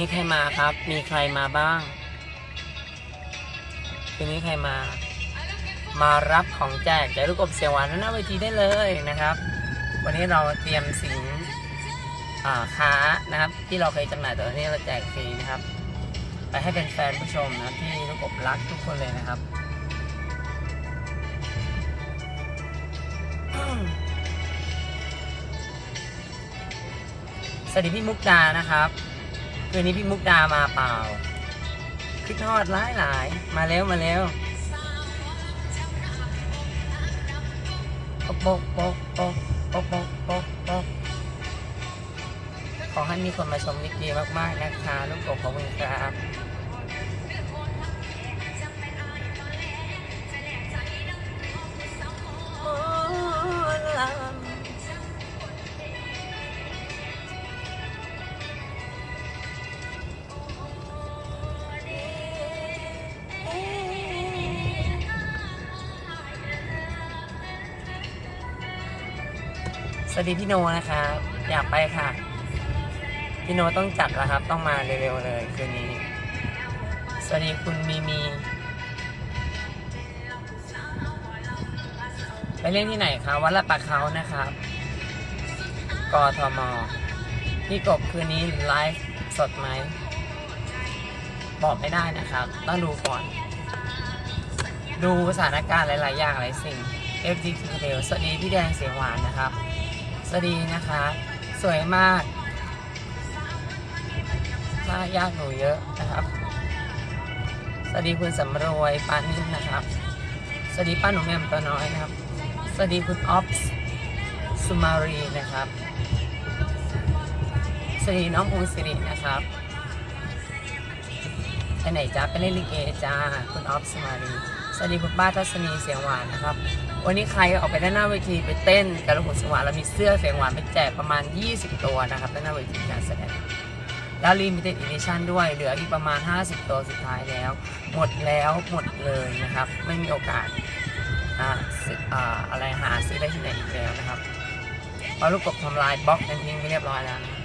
นี้ใครมาครับ มีใครมาบ้างคืนนี้ใครมารับของแจกลูกกบเสียงหวานหน้าเวทีได้เลยนะครับวันนี้เราเตรียมสินค้านะครับที่เราเคยจำหน่ายแต่วันนี้เราแจกฟรีนะครับไปให้เป็นแฟนผู้ชมนะครับที่ลูกกบรักทุกคนเลยนะครับสวัสดีพี่มุกดานะครับคืนนี้พี่มุกดามาเปล่าคิดทอดหลายมาแล้วโป๊กขอให้มีคนมาชมนิดเดียวมากๆนะคะลูกกบขอบคุณครับสวัสดีพี่โนนะครับอยากไปค่ะพี่โนต้องจัดแล้วครับต้องมาเร็วๆเลยคืนนี้สวัสดีคุณมีไปเล่นที่ไหนครับวัดลาดปลาเขานะครับกทมพี่กบคืนนี้ไลฟ์สดไหมบอกไม่ได้นะครับต้องดูก่อนดูสถานการณ์หลายๆอย่างหลายสิ่ง FGT เร็วสวัสดีพี่แดงเสียงหวานนะครับสวัสดีนะคะสวยมากถ้ายากหนูเยอะนะครับสวัสดีคุณสำรวยปานิ่มนะครับสวัสดีป้าหนูแม่มตัวน้อยนะครับสวัสดีคุณออฟสุมารีนะครับสวัสดีน้องภูสิรินะครับไปไหนจ้าไปเล่นลิเกจ้าคุณออฟสุมารีสวัสดีคุณป้าทัศนีเสียงหวานนะครับวันนี้ใครออกไปด้านหน้าเวทีไปเต้นกับลูกหูเสียงหวานเรามีเสื้อเสียงหวานไปแจกประมาณ20ตัวนะครับด้านหน้าเวทีการแสดงแล้วLimited Editionด้วยเหลืออีกประมาณ50ตัวสุดท้ายแล้วหมดเลยนะครับไม่มีโอกาสอะไรหาซื้อได้ที่ไหนอีกแล้วนะครับเพราะลูกกบทำลายบล็อกกันทิ้งไปเรียบร้อยแล้วนะ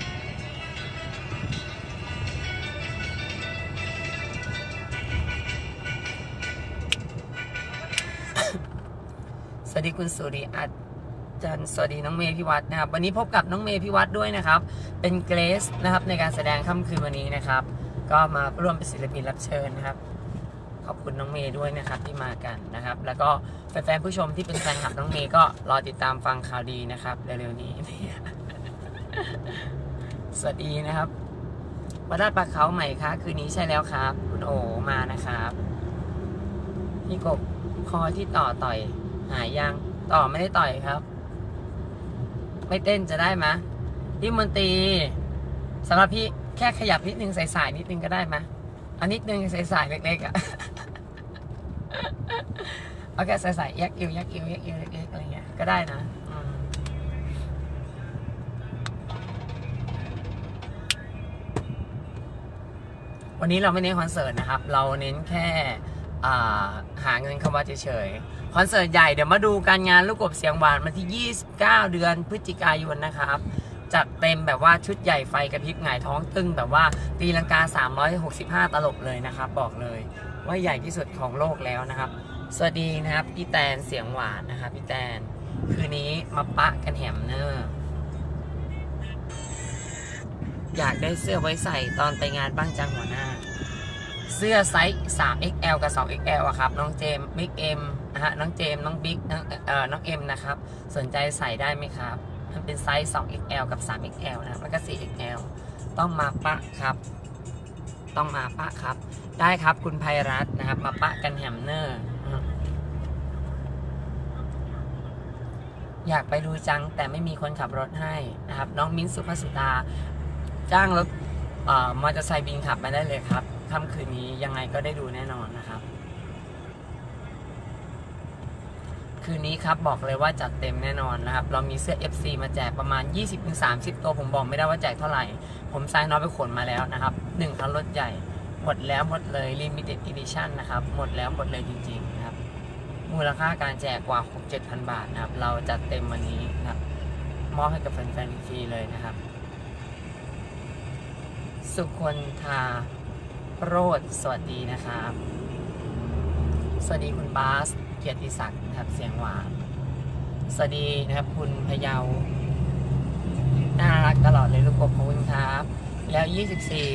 สวัสดีคุณสุริอาจารย์สวัสดีน้องเมย์พิวัฒน์นะครับวันนี้พบกับน้องเมย์พิวัฒน์ด้วยนะครับเป็นเกรซนะครับในการแสดงค่ำคืนวันนี้นะครับก็มาร่วมเป็นศิลปินรับเชิญนะครับขอบคุณน้องเมย์ด้วยนะครับที่มากันนะครับแล้วก็แฟนๆผู้ชมที่เป็นแฟนคลับน้องเมย์ก็รอติดตามฟังข่าวดีนะครับเร็วๆนี้ สวัสดีนะครับวัดลาดปลาเขาใหม่คะคืนนี้ใช่แล้วครับคุณโอมานะครับพี่กบคอที่ต่อยหายยังต่อไม่ได้ต่อยครับไม่เต้นจะได้ไหมพี่มนตรีสำหรับพี่แค่ขยับนิดนึงใส่นิดนึงก็ได้ไหมอันนิดนึงใส่เล็กๆอ่ะ เอาแค่ใส่ยักอิวเล็กๆอะไรเงี้ยก็ได้นะวันนี้เราไม่เน้นคอนเสิร์ตนะครับเราเน้นแค่หาเงินเข้ามาเฉยๆคอนเสิร์ตใหญ่เดี๋ยวมาดูการงานลูกกบเสียงหวานวันที่29เดือนพฤศจิกายนนะครับจัดเต็มแบบว่าชุดใหญ่ไฟกระพริบหงายท้องตึงแบบว่าตีลังกา365ตลบเลยนะครับบอกเลยว่าใหญ่ที่สุดของโลกแล้วนะครับสวัสดีนะครับพี่แตนเสียงหวานนะครับพี่แตนคืนนี้มาปะกันแหมเนออยากได้เสื้อไว้ใส่ตอนไปงานบ้างจังหัวหน้าเสื้อไซส์ 3XL กับ 2XL อะครับน้องเจมบิ๊กเอ็มนะฮะน้องเจมน้องบิ๊กน้องเอ็มนะครับสนใจใส่ได้ไหมครับมันเป็นไซส์ 2XL กับ 3XL นะครับแล้วก็ 4XL ต้องมาปะครับต้องมาปะครับได้ครับคุณไพรัตน์นะครับมาปะกันแฮมเนอร์อยากไปดูจังแต่ไม่มีคนขับรถให้นะครับน้องมิ้นสุภสุดาจ้างรถมอเตอร์ไซค์บินขับมาได้เลยครับค่ำคืนนี้ยังไงก็ได้ดูแน่นอนนะครับคืนนี้ครับบอกเลยว่าจัดเต็มแน่นอนนะครับเรามีเสื้อ FC มาแจกประมาณ 20-30 ตัวผมบอกไม่ได้ว่าแจกเท่าไหร่ผมไซน์น้อยไปขนมาแล้วนะครับ1คันรถใหญ่หมดแล้วหมดเลย Limited Edition นะครับหมดแล้วหมดเลยจริงๆนะครับมูลค่าการแจกกว่า 6-7,000 บาทนะครับเราจัดเต็มวันนี้นะครับมอบให้กับแฟนๆฟรีเลยนะครับ สุคนธาโรจน์สวัสดีนะครับสวัสดีคุณบาสเกียรติศักดิ์นะครับเสียงหวานสวัสดีนะครับคุณพะเยาน่ารักตลอดเลยลูกกบขอบคุณครับแล้ว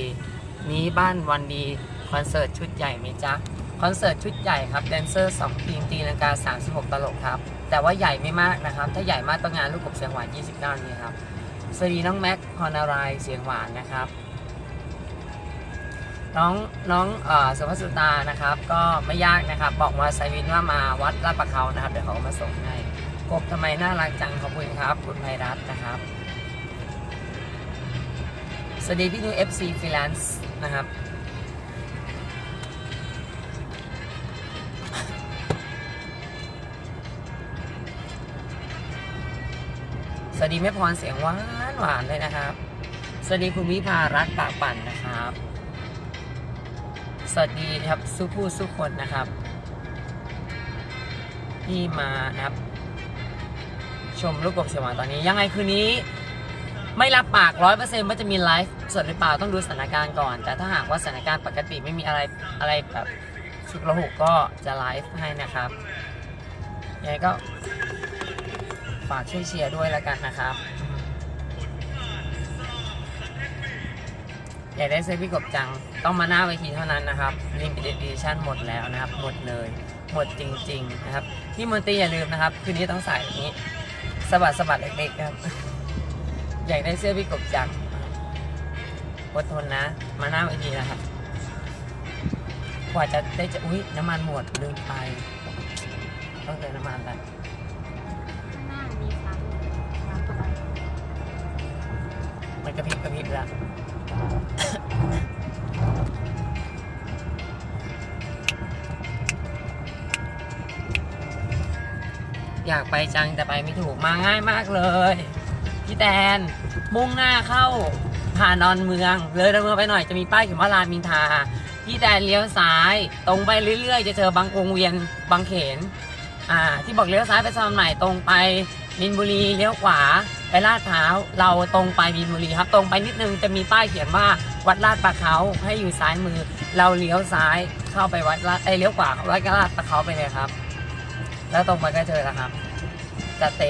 24 นี้บ้านวันดีคอนเสิร์ตชุดใหญ่ไหมจ๊ะคอนเสิร์ตชุดใหญ่ครับแดนเซอร์2ทีมตีลังกา36ตลกครับแต่ว่าใหญ่ไม่มากนะครับถ้าใหญ่มากต้องงานลูกกบเสียงหวาน29นี้ครับสวัสดีน้องแม็กพรนารายเสียงหวานนะครับน้องสุภสุตานะครับก็ไม่ยากนะครับบอกมาไซวินว่ามาวัดลาดประเขานะครับเดี๋ยวเขามาส่งให้กบทำไมน่ารักจังขอบคุณครับคุณไพรัตน์นะครับสวัสดีพี่นุ้ย FC Freelance นะครับสวัสดีแม่พรเสียงหวานหวานเลยนะครับสวัสดีคุณวิภารัตน์ปากปั่นนะครับสวัสดีครับสู้ผู้สู้คนนะครับที่มานะครับชมลูกกบเสียงหวานตอนนี้ยังไงคืนนี้ไม่รับปาก 100% ว่าจะมีไลฟ์สดหรือเปล่าต้องดูสถานการณ์ก่อนแต่ถ้าหากว่าสถานการณ์ปกติไม่มีอะไรแบบฉุกละหุกก็จะไลฟ์ให้นะครับยังไงก็ฝากช่วยเชียร์ด้วยแล้วกันนะครับอยากได้เสื้อพี่กบจังต้องมาหน้าเวทีเท่านั้นนะครับLimited Editionหมดแล้วนะครับหมดเลยหมดจริงๆนะครับพี่มนตรีอย่าลืมนะครับคืนนี้ต้องใส่อย่างนี้สะบัดเล็กๆครับอยากได้เสื้อพี่กบจังอดทนนะมาหน้าเวทีนะครับกว่าจะได้อุ๊ยน้ำมันหมดลืมไปต้องเติมน้ำมันแล้วมันกระพริบแล้วอยากไปจังแต่ไปไม่ถูกมาง่ายมากเลยพี่แตนมุ่งหน้าเข้าผ่านดอนเมืองเลยดอนเมืองไปหน่อยจะมีป้ายเขียนว่ารามอินทราพี่แตนเลี้ยวซ้ายตรงไปเรื่อยๆจะเจอบางวงเวียนบางเขนที่บอกเลี้ยวซ้ายไปสะพานใหม่ตรงไปมีนบุรีเลี้ยวขวาไปลาดพร้าวเราตรงไปมีนบุรีครับตรงไปนิดนึงจะมีป้ายเขียนว่าวัดลาดประเขาให้อยู่ซ้ายมือเราเลี้ยวซ้ายเข้าไปวัดเลี้ยวขวาวัดลาดประเขาไปเลยครับแล้วตรงไปก็เจอแล้วครับจะเติ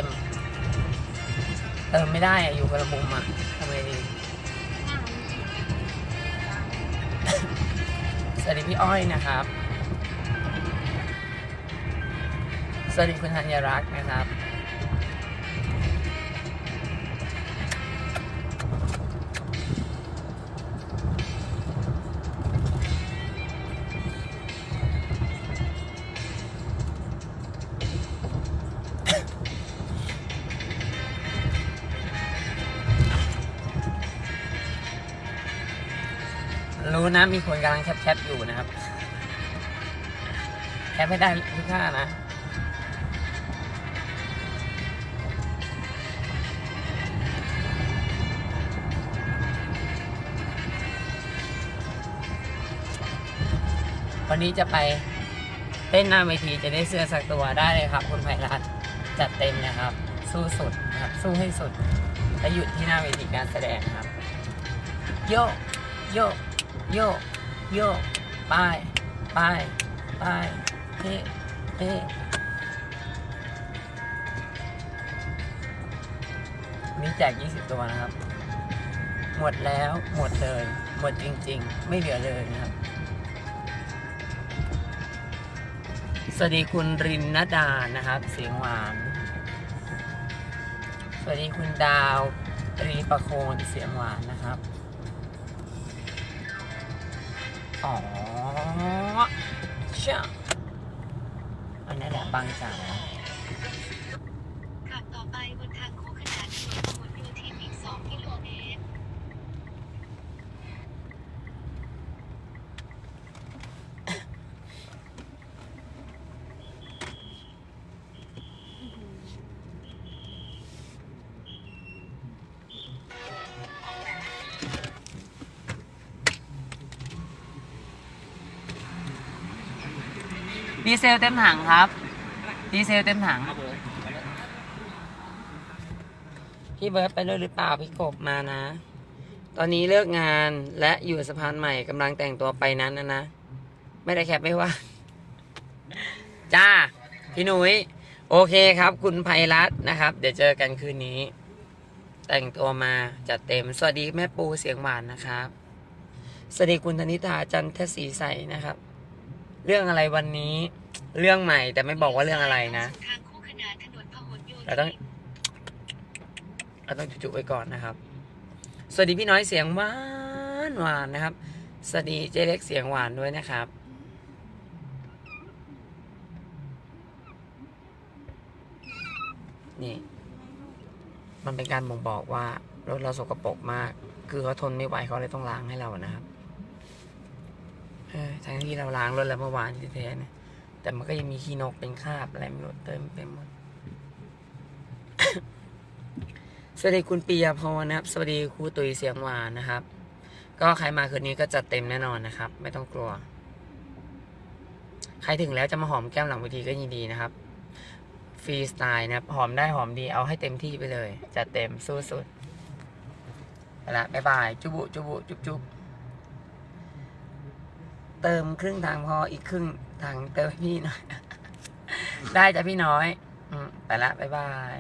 มไม่ได้อยู่คนละมุมทำไงดีสวัสดีพี่อ้อยนะครับสวัสดีคุณธัญรักษ์นะครับรู้นะมีคนกำลังแคปอยู่นะครับแคปไม่ได้ทุกท่านะวันนี้จะไปเต้นหน้าเวทีจะได้เสื้อสักตัวได้เลยครับคุณไพรัตน์จัดเต็มนะครับสู้สุดนะครับสู้ให้สุดและหยุดที่หน้าเวทีการแสดงครับโยโยโยโยไปเฮ้มีแจก20ตัวนะครับหมดแล้วหมดเลยหมดจริงๆไม่เหลือเลยนะครับสวัสดีคุณรินนดานะครับเสียงหวานสวัสดีคุณดาวตรีประโคนเสียงหวานนะครับอ๋อเชื่ออันนี้แหละบางจากขับต่อไปบนทางคู่ขนานถนนพหลโยธินอีก2 กิโลเมตรดีเซลเต็มถังครับดีเซลเต็มถังพี่เบิร์ดไปด้วยหรือเปล่าพี่กบมานะ ตอนนี้เลิกงานและอยู่สะพานใหม่กำลังแต่งตัวไปนั้นนะ ไม่ได้แคปไม่ว่า จ้า พี่หนุ้ยโอเคครับ คุณไพรัตน์นะครับ เดี๋ยวเจอกันคืนนี้ แต่งตัวมาจัดเต็ม สวัสดีแม่ปูเสียงหวานนะครับ สวัสดีคุณธนิตาจันทศรีใสนะครับ เรื่องอะไรวันนี้ เรื่องใหม่แต่ไม่บอกว่าเรื่องอะไรนะ ทางคู่ขนานถนนพหลโยธิน เราต้องจุๆไว้ก่อนนะครับ สวัสดีพี่น้อยเสียงหวานหวานนะครับ สวัสดีเจเล็กเสียงหวานด้วยนะครับ นี่ มันเป็นการบ่งบอกว่ารถเราสกปรกมาก คือเขาทนไม่ไหวเขาเลยต้องล้างให้เรานะครับทั้งที่เราล้างรถแล้วเมื่อวานที่แท้เนี่ยแต่มันก็ยังมีขี้นกเป็นคราบอะไรไม่รู้เต็มไปหมด สวัสดีคุณปียพรนะครับ สวัสดีครูตุ๋ยเสียงหวานนะครับ ก็ใครมาคืนนี้ก็จัดเต็มแน่นอนนะครับ ไม่ต้องกลัว ใครถึงแล้วจะมาหอมแก้มหลังเวทีก็ยินดีนะครับฟรีสไตล์นะครับหอมได้หอมดีเอาให้เต็มที่ไปเลยจัดเต็มสู้สุดไปละบ๊ายบายจุบุจุบุจุบจุบเติมครึ่งทางพออีกครึ่งทางเติมให้พี่หน่อย ได้จ้ะพี่น้อยไปละบ๊ายบาย